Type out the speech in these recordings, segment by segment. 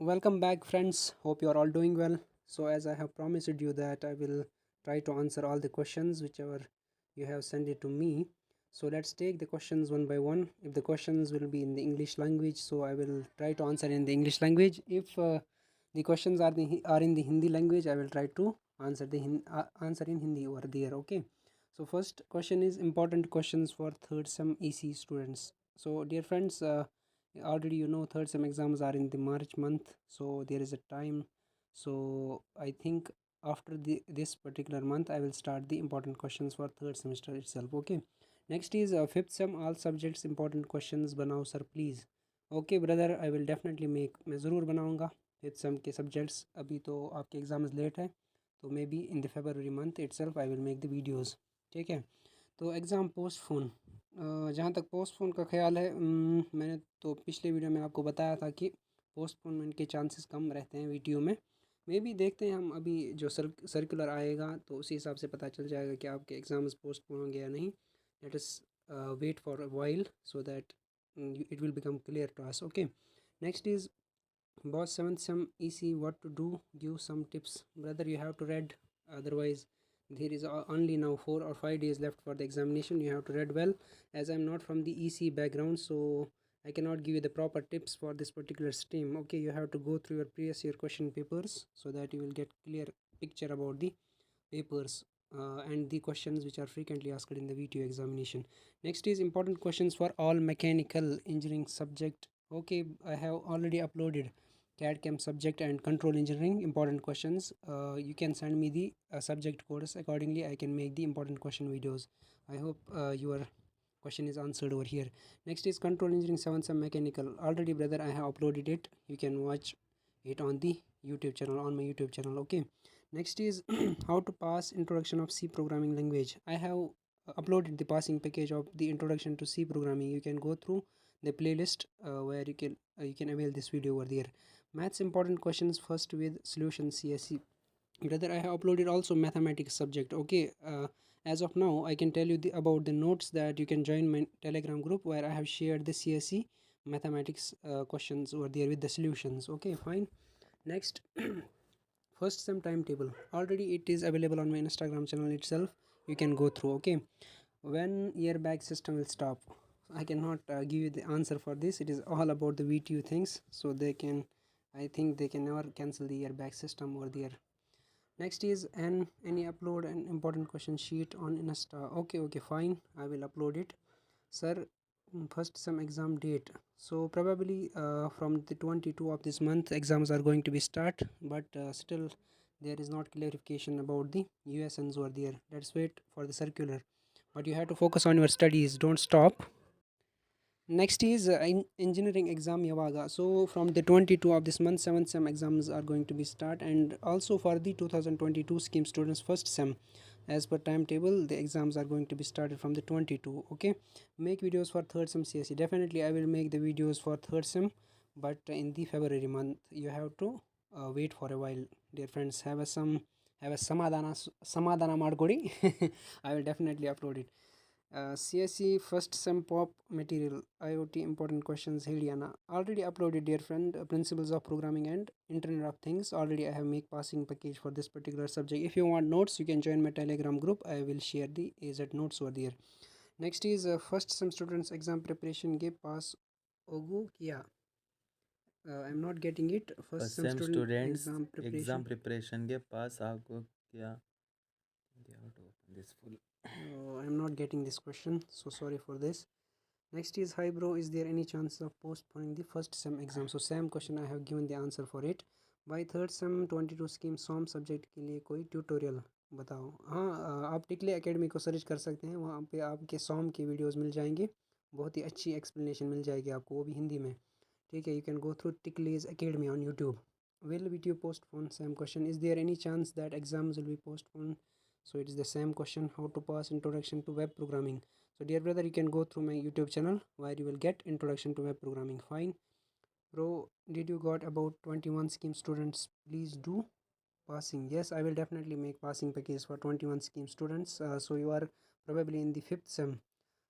Welcome back, friends. Hope you are all doing well. So, as I have promised you that I will try to answer all the questions whichever you have sent it to me. So, let's take the questions one by one. If the questions will be in the English language, so I will try to answer in the English language. If the questions are in the Hindi language, I will try to answer in Hindi over there. Okay. So, first question is important questions for third sem EC students. So, dear friends. Already third sem exams are in the March month, so there is a time. So I think after this particular month I will start the important questions for third semester itself. Okay, next is fifth sem all subjects important questions banao sir please. Okay brother, I will definitely make, मैं ज़रूर बनाऊंगा fifth sem के subjects. अभी तो आपके exams late है, तो may be in the February month it self I will make the videos. ठीक है. तो एग्ज़ाम पोस्टफोन, जहाँ तक पोस्टपोन का ख्याल है, मैंने तो पिछले वीडियो में आपको बताया था कि पोस्टपोनमेंट के चांसेस कम रहते हैं वीडियो में. मे भी देखते हैं हम, अभी जो सर्कुलर आएगा तो उसी हिसाब से पता चल जाएगा कि आपके एग्ज़ाम्स पोस्टपोन होंगे या नहीं. Let us wait for a while so that it will become clear to us. Okay, next is boss 7th sem EC what to do, give some tips. Brother, you have to read, otherwise there is only now 4 or 5 days left for the examination. You have to read well. As I'm not from the EC background, so I cannot give you the proper tips for this particular stream. Okay, you have to go through your previous year question papers so that you will get clear picture about the papers and the questions which are frequently asked in the video examination. Next is important questions for all mechanical engineering subject. Okay, I have already uploaded CAD CAM subject and control engineering important questions. You can send me the subject codes, accordingly I can make the important question videos. I hope your question is answered over here. Next is control engineering 7 sem mechanical. Already brother, I have uploaded it. You can watch it on the YouTube channel, on my YouTube channel. Okay, next is how to pass introduction of C programming language. I have uploaded the passing package of the introduction to C programming. You can go through the playlist where you can avail this video over there. Maths important questions first with solution CSE. Brother, I have uploaded also mathematics subject. Okay, as of now I can tell you about the notes that you can join my telegram group where I have shared the CSE mathematics questions over there with the solutions. Okay, fine. Next, first sem timetable, already it is available on my Instagram channel itself. You can go through. Okay, when airbag system will stop, I cannot give you the answer for this. It is all about the VTU things, so they can, I think they can never cancel the airbag system over there. Next is any upload an important question sheet on Insta. Okay, okay, fine, I will upload it. Sir, first some exam date. So probably from the 22 of this month exams are going to be start, but still there is not clarification about the USNs over there. Let's wait for the circular, but you have to focus on your studies, don't stop. Next is engineering exam Yavaga. So from the 22 of this month 7th sem exams are going to be start, and also for the 2022 scheme students first sem, as per timetable the exams are going to be started from the 22. Okay, make videos for third sem CSE. Definitely I will make the videos for third sem, but in the February month you have to wait for a while. Dear friends, have a samadana ಮಾಡ್ಕೊಡಿ. I will definitely upload it. CSE first sem pop material IoT important questions Heliana already uploaded, dear friend. Principles of programming and internet of things, already I have make passing package for this particular subject. If you want notes you can join my telegram group. I will share the AZ notes over there. Next is first sem students exam preparation ke pass ogu kya. I'm not getting it. First first sem same student students exam exam preparation. Preparation के पास आपको क्या this full I'm not getting this question, so sorry for this. Next is, hi bro, is there any chance of postponing the first sem exam? So same question I have given the answer for it. By third sem 22 scheme SOM subject के लिए कोई tutorial बताओ. हाँ, आप टिकले academy को search कर सकते हैं, वहाँ पे आपके SOM की वीडियोस मिल जाएंगे. बहुत ही अच्छी एक्सप्लेनेशन मिल जाएगी आपको, वो भी हिंदी में. ठीक है, यू कैन गो थ्रू टिकलेज academy on YouTube. Will video postpone? Same question. Is there any chance that exams will be postponed? So it is the same question. How to pass introduction to web programming? So dear brother, you can go through my YouTube channel where you will get introduction to web programming. Fine. Bro, did you got about 21 scheme students? Please do passing. Yes, I will definitely make passing package for 21 scheme students. So you are probably in the fifth sem.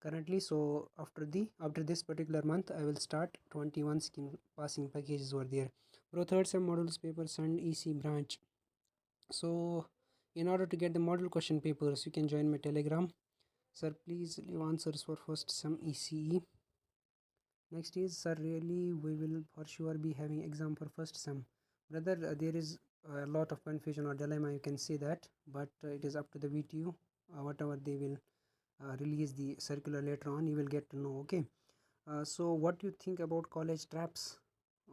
currently. So after this particular month I will start 21 scheme passing packages over there. Bro, third sem models papers and EC branch. So in order to get the model question papers, you can join my telegram. Sir, please leave answers for first sem ECE. Next is, sir, really we will for sure be having exam for first sem. Brother, there is a lot of confusion or dilemma, you can say that, but it is up to the VTU. Whatever they will release the circular later on, you will get to know. Okay. So what do you think about college traps?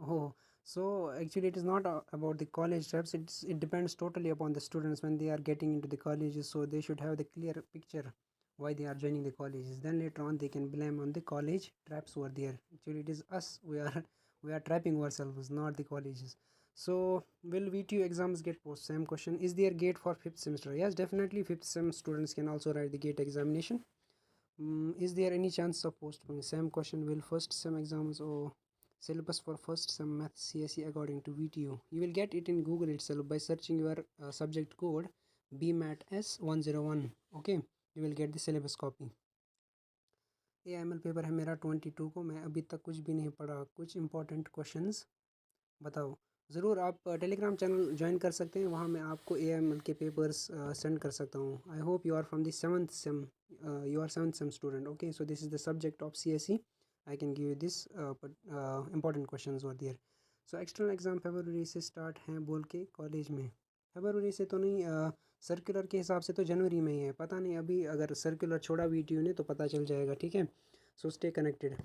Oh, so actually it is not about the college traps. It depends totally upon the students when they are getting into the colleges. So they should have the clear picture why they are joining the colleges. Then later on they can blame on the college traps over there. Actually it is us. We are trapping ourselves, not the colleges. So will VTU exams get post? Same question. Is there gate for fifth semester? Yes, definitely fifth sem students can also write the gate examination. Is there any chance of postponing? Same question. Will first sem exams or syllabus for first sem math CSE according to VTU? You will get it in Google itself by searching your subject code BMATS101. Okay, you will get the syllabus copy. AML paper है मेरा 22 को. मैं अभी तक कुछ भी नहीं पढ़ा. कुछ इंपॉर्टेंट क्वेश्चंस बताओ. ज़रूर आप टेलीग्राम चैनल ज्वाइन कर सकते हैं. वहाँ मैं आपको AML के पेपर्स सेंड कर सकता हूँ. I hope you are from the seventh sem. You are 7th sem student. Okay, so this is the subject of CSE. I can give you this important questions over there. So external exam फरवरी से start हैं बोल के college में. फरवरी से तो नहीं, circular के हिसाब से तो जनवरी में ही है. पता नहीं अभी अगर सर्कुलर छोड़ा VTU ने तो पता चल जाएगा. ठीक है, so stay connected.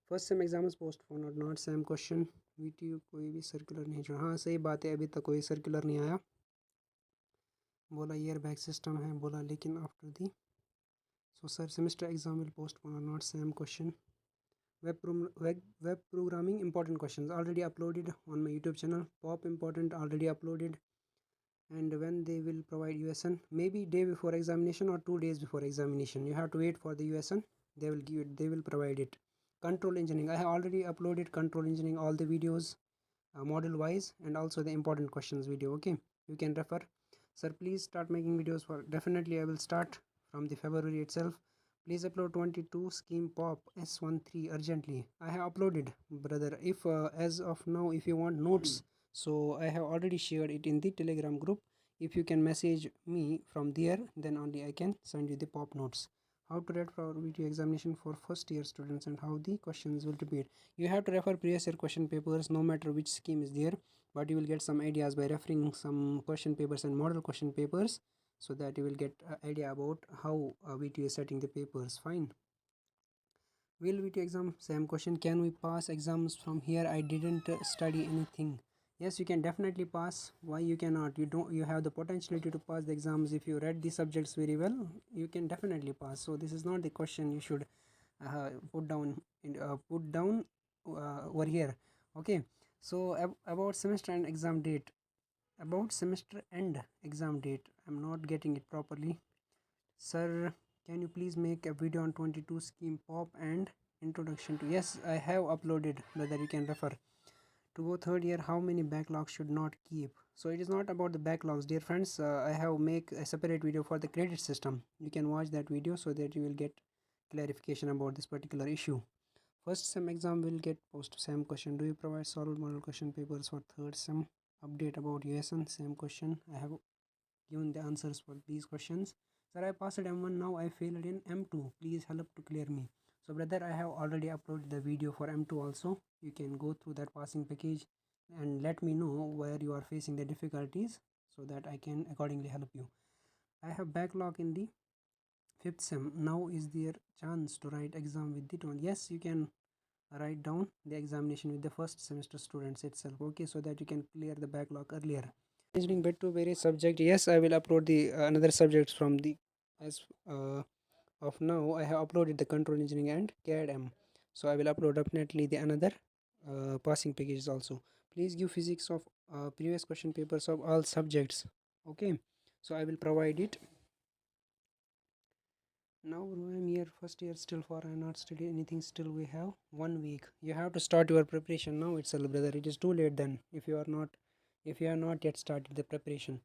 First sem exams postpone और नॉट सेम क्वेश्चन. VTU कोई भी सर्कुलर नहीं छोड़ा. हाँ सही बात है, अभी तक कोई सर्कुलर नहीं आया. बोला ईयर बैग सिस्टम है. बोला लेकिन after the. So sir, semester exam will postpone or not? Same question. Web programming important questions already uploaded on my YouTube channel. Pop important already uploaded. And when they will provide USN? Maybe day before examination or 2 days before examination. You have to wait for the USN. They will give it. They will provide it. Control engineering. I have already uploaded control engineering all the videos, model wise, and also the important questions video. Okay, you can refer. Sir, please start making videos for. Definitely I will start from the February itself. Please upload 22 scheme pop S13 urgently. I have uploaded, brother. If as of now if you want notes, so I have already shared it in the Telegram group. If you can message me from there, then only I can send you the pop notes. How to write for VTU examination for first year students and how the questions will repeat. You have to refer previous year question papers no matter which scheme is there, but you will get some ideas by referring some question papers and model question papers, so that you will get an idea about how VTU is setting the papers. Fine. Will VTU exam? Same question. Can we pass exams from here? I didn't study anything. Yes, you can definitely pass. Why you cannot? You have the potentiality to pass the exams. If you read the subjects very well, you can definitely pass. So this is not the question you should put down over here. Okay, so about semester and exam date. About semester end exam date, I'm not getting it properly. Sir, can you please make a video on 22 scheme pop and introduction to. Yes, I have uploaded, brother. You can refer. To go third year, how many backlogs should not keep? So it is not about the backlogs, dear friends. I have make a separate video for the credit system. You can watch that video so that you will get clarification about this particular issue. First sem exam will get post. Same question. Do you provide solved model question papers for third sem? Update about USN. Same question. I have given the answers for these questions. Sir, I passed M1, now I failed in M2. Please help to clear me. So brother, I have already uploaded the video for M2 also. You can go through that passing package and let me know where you are facing the difficulties so that I can accordingly help you. I have backlog in the 5th sem. Now is there chance to write exam with the tone? Yes, you can write down the examination with the first semester students itself. Okay, so that you can clear the backlog earlier. Engineering bit to various subject. Yes, I will upload the another subjects from the as of now. I have uploaded the control engineering and CAD-M, so I will upload definitely the another passing packages also. Please give physics of previous question papers of all subjects. Okay, so I will provide it. Now I'm here first year still for I not study anything. Still we have 1 week. You have to start your preparation now itself, brother. It is too late then if you have not yet started the preparation.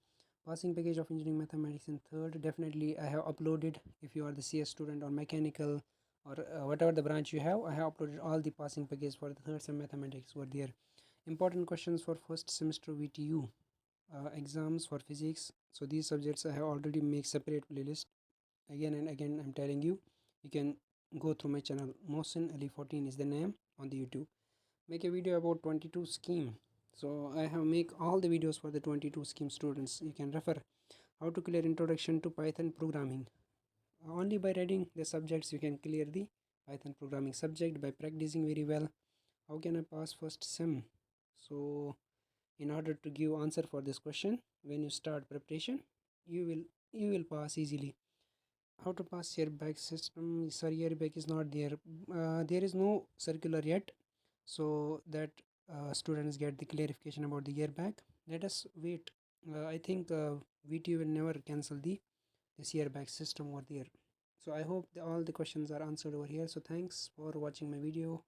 Passing package of engineering mathematics in third. Definitely I have uploaded. If you are the CS student or mechanical or whatever the branch you have. I have uploaded all the passing packages for the third sem mathematics were there. Important questions for first semester VTU exams for physics. So these subjects I have already make separate playlist. Again and again I'm telling you, you can go through my channel. Mohsin Ali 14 is the name on the YouTube. Make a video about 22 scheme. So I have make all the videos for the 22 scheme students. You can refer how to clear introduction to Python programming. Only by reading the subjects you can clear the Python programming subject by practicing very well. How can I pass first sem? So in order to give answer for this question, when you start preparation, you will pass easily. How to pass airbag system? Sorry, airbag is not there. There is no circular yet, so that students get the clarification about the airbag. Let us wait. I think VT will never cancel the this airbag system over there. So I hope all the questions are answered over here. So thanks for watching my video.